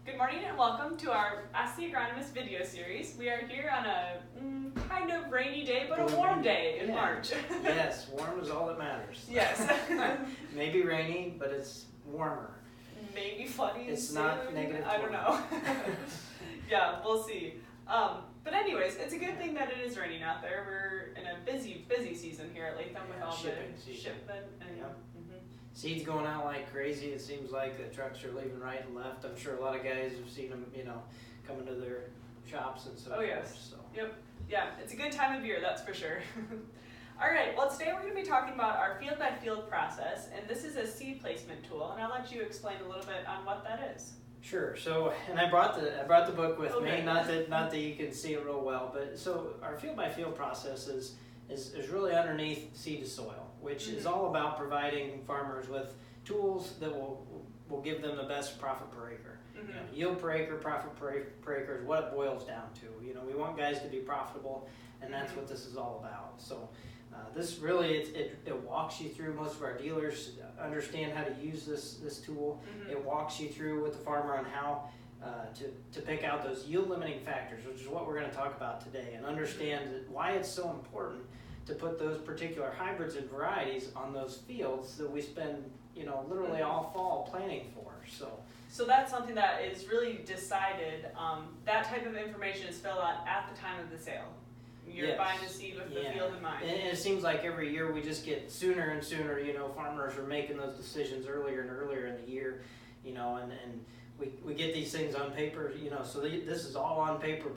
Good morning and welcome to our Ask the Agronomist video series. We are here on a kind of rainy day, but a warm day in March. Yes, warm is all that matters. Yes. Maybe rainy, but it's warmer. Maybe flooding It's soon. not negative. I don't know. Yeah, we'll see. But anyways, it's a good thing that it is raining out there. We're in a busy season here at Latham with all the shipment and seeds going out like crazy. It seems like the trucks are leaving right and left. I'm sure a lot of guys have seen them, coming to their shops and so forth. Yes. So. Yep. Yeah, it's a good time of year, that's for sure. All right, well today we're going to be talking about our field-by-field process, and this is a seed placement tool, and I'll let you explain a little bit on what that is. Sure. So, and I brought the book with me. Not that you can see it real well, but so our field-by-field process is really underneath seed to soil, which is all about providing farmers with tools that will give them the best profit per acre. Yield per acre, profit per acre is what it boils down to. We want guys to be profitable, and that's what this is all about. So this really, it walks you through. Most of our dealers understand how to use this tool. It walks you through with the farmer on how to pick out those yield limiting factors, which is what we're going to talk about today, and understand why it's so important to put those particular hybrids and varieties on those fields that we spend literally all fall planning for. So that's something that is really decided. That type of information is filled out at the time of the sale. You're buying the seed with the field in mind. And it seems like every year we just get sooner and sooner, farmers are making those decisions earlier and earlier in the year, and we get these things on paper, so this is all on paper,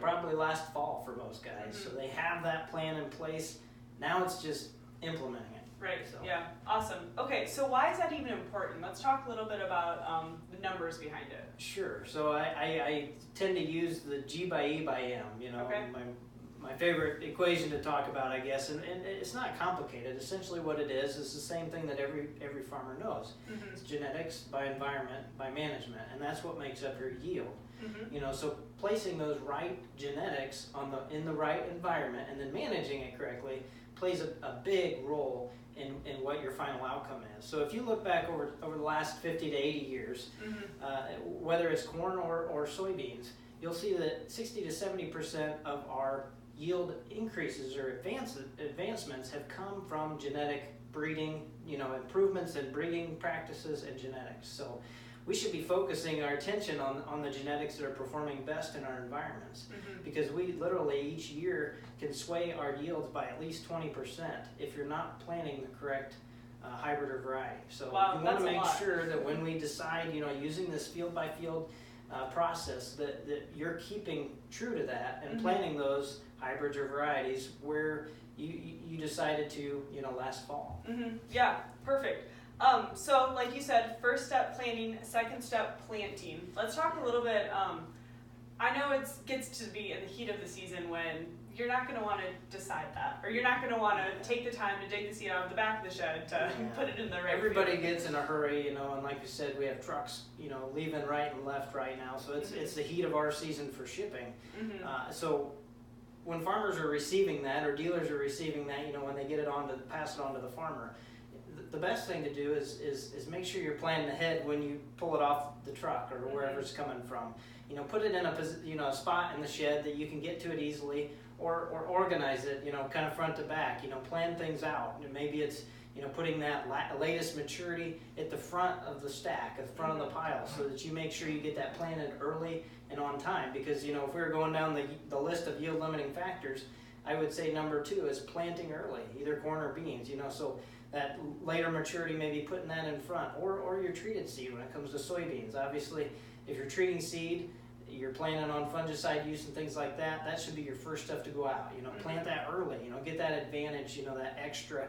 probably last fall for most guys. So they have that plan in place. Now it's just implementing it. Right, yeah, awesome. Okay, so why is that even important? Let's talk a little bit about the numbers behind it. Sure, so I tend to use the G by E by M, my favorite equation to talk about, I guess, and it's not complicated. Essentially what it is the same thing that every farmer knows. It's genetics by environment by management, and that's what makes up your yield. So placing those right genetics in the right environment and then managing it correctly plays a big role in what your final outcome is. So if you look back over the last 50 to 80 years, whether it's corn or soybeans, you'll see that 60 to 70% of our yield increases or advancements have come from genetic breeding, improvements in breeding practices and genetics. So we should be focusing our attention on the genetics that are performing best in our environments, because we literally each year can sway our yields by at least 20% if you're not planting the correct hybrid or variety. So you want to make sure that when we decide, using this field by field process, that you're keeping true to that and planting those hybrids or varieties where you decided to, last fall. Yeah, perfect. So like you said, first step planting, second step planting. Let's talk a little bit. I know it gets to be in the heat of the season when you're not going to want to decide that, or you're not going to want to take the time to dig the seed out of the back of the shed to put it in the right Everybody field. gets in a hurry, and like you said, we have trucks, leaving right and left right now. So it's the heat of our season for shipping. So when farmers are receiving that, or dealers are receiving that, when they get it pass it on to the farmer, the best thing to do is make sure you're planning ahead when you pull it off the truck or wherever it's coming from. Put it in a spot in the shed that you can get to it easily, or organize it, kind of front to back. Plan things out. And maybe it's putting that latest maturity at the front of the stack, at the front of the pile, so that you make sure you get that planted early and on time. Because if we were going down the list of yield limiting factors, I would say number 2 is planting early, either corn or beans. So that later maturity, maybe putting that in front, or your treated seed when it comes to soybeans. Obviously, if you're treating seed, you're planning on fungicide use and things like that, that should be your first stuff to go out. Plant that early, get that advantage, that extra,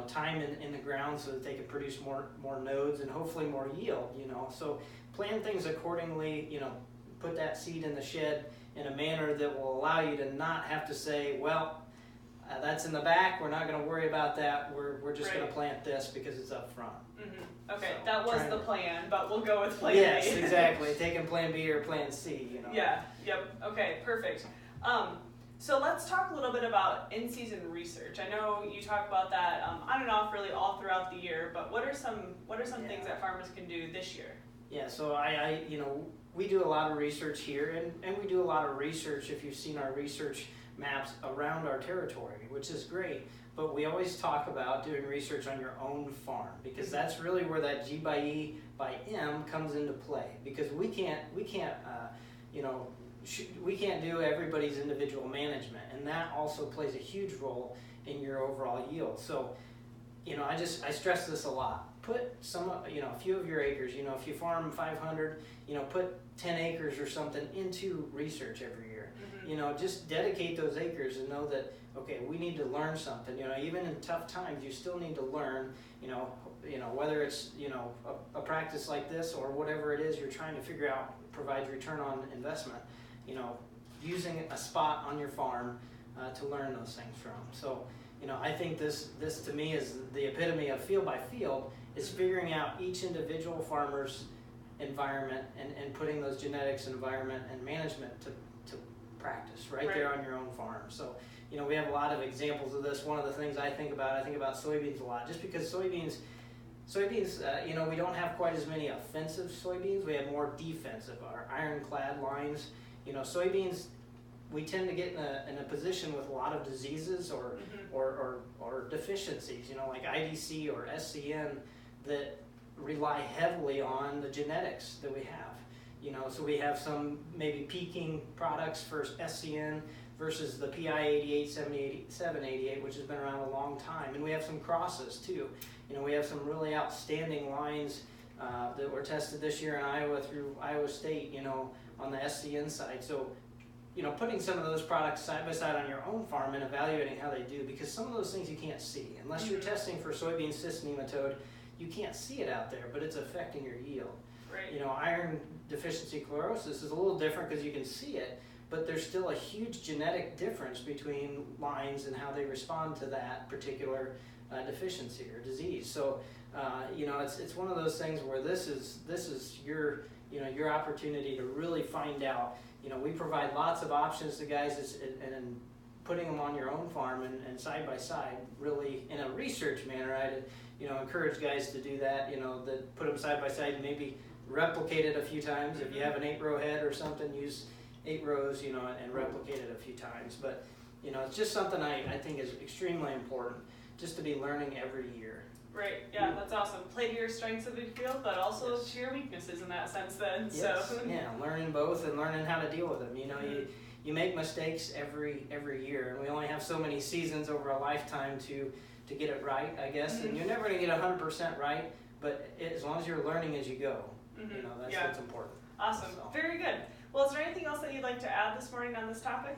time in the ground so that they can produce more nodes and hopefully more yield, So plan things accordingly, put that seed in the shed in a manner that will allow you to not have to say, well, that's in the back, we're not going to worry about that, we're just going to plant this because it's up front. Okay, so that was the plan, but we'll go with plan B. B. Yes, exactly. Taking plan B or plan C, Yeah, yep, okay, perfect. So let's talk a little bit about in-season research. I know you talk about that on and off really all throughout the year, but what are some things that farmers can do this year? Yeah, so we do a lot of research here, and we do a lot of research, if you've seen our research maps, around our territory, which is great. But we always talk about doing research on your own farm, because that's really where that G by E by M comes into play. Because we can't do everybody's individual management, and that also plays a huge role in your overall yield. So, I stress this a lot. Put a few of your acres, if you farm 500, put 10 acres or something into research every year. Just dedicate those acres and know that, okay, we need to learn something. Even in tough times, you still need to learn, whether it's, a practice like this or whatever it is you're trying to figure out provides return on investment, using a spot on your farm to learn those things from. So, I think this to me is the epitome of field by field, is figuring out each individual farmer's environment and putting those genetics, environment, and management to practice right there on your own farm. So, we have a lot of examples of this. One of the things I think about soybeans a lot, just because soybeans, we don't have quite as many offensive soybeans. We have more defensive, our ironclad lines. Soybeans, we tend to get in a position with a lot of diseases or deficiencies, like IDC or SCN, that rely heavily on the genetics that we have. So we have some maybe peaking products for SCN versus the PI 88, 788, which has been around a long time. And we have some crosses too. We have some really outstanding lines that were tested this year in Iowa through Iowa State, on the SCN side. So, putting some of those products side by side on your own farm and evaluating how they do, because some of those things you can't see. Unless you're testing for soybean cyst nematode, you can't see it out there, but it's affecting your yield. Right. Iron deficiency chlorosis is a little different because you can see it, but there's still a huge genetic difference between lines and how they respond to that particular deficiency or disease. So, it's one of those things where this is your opportunity to really find out. We provide lots of options to guys, and putting them on your own farm and side by side, really in a research manner. I'd encourage guys to do that. That put them side by side, and maybe replicate it a few times. If you have an 8-row head or something, use 8 rows, and replicate it a few times. But it's just something I think is extremely important, just to be learning every year. Right, yeah, that's awesome. Play to your strengths of the field, but also to your weaknesses in that sense then. Yes. So. Yeah, learning both and learning how to deal with them. You make mistakes every year, and we only have so many seasons over a lifetime to get it right, I guess. And you're never going to get 100% right, but as long as you're learning as you go, that's what's important. Awesome, So. very good. Well, is there anything else that you'd like to add this morning on this topic?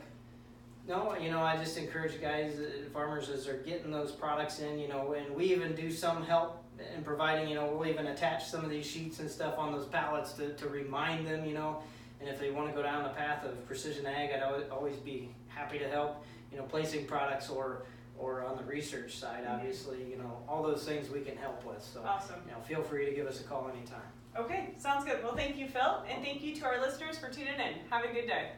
No, I just encourage guys, farmers, as they're getting those products in, and we even do some help in providing, we'll even attach some of these sheets and stuff on those pallets to remind them, and if they want to go down the path of precision ag, I'd always be happy to help, placing products or on the research side, obviously, all those things we can help with. So, awesome. Feel free to give us a call anytime. Okay, sounds good. Well, thank you, Phil, and thank you to our listeners for tuning in. Have a good day.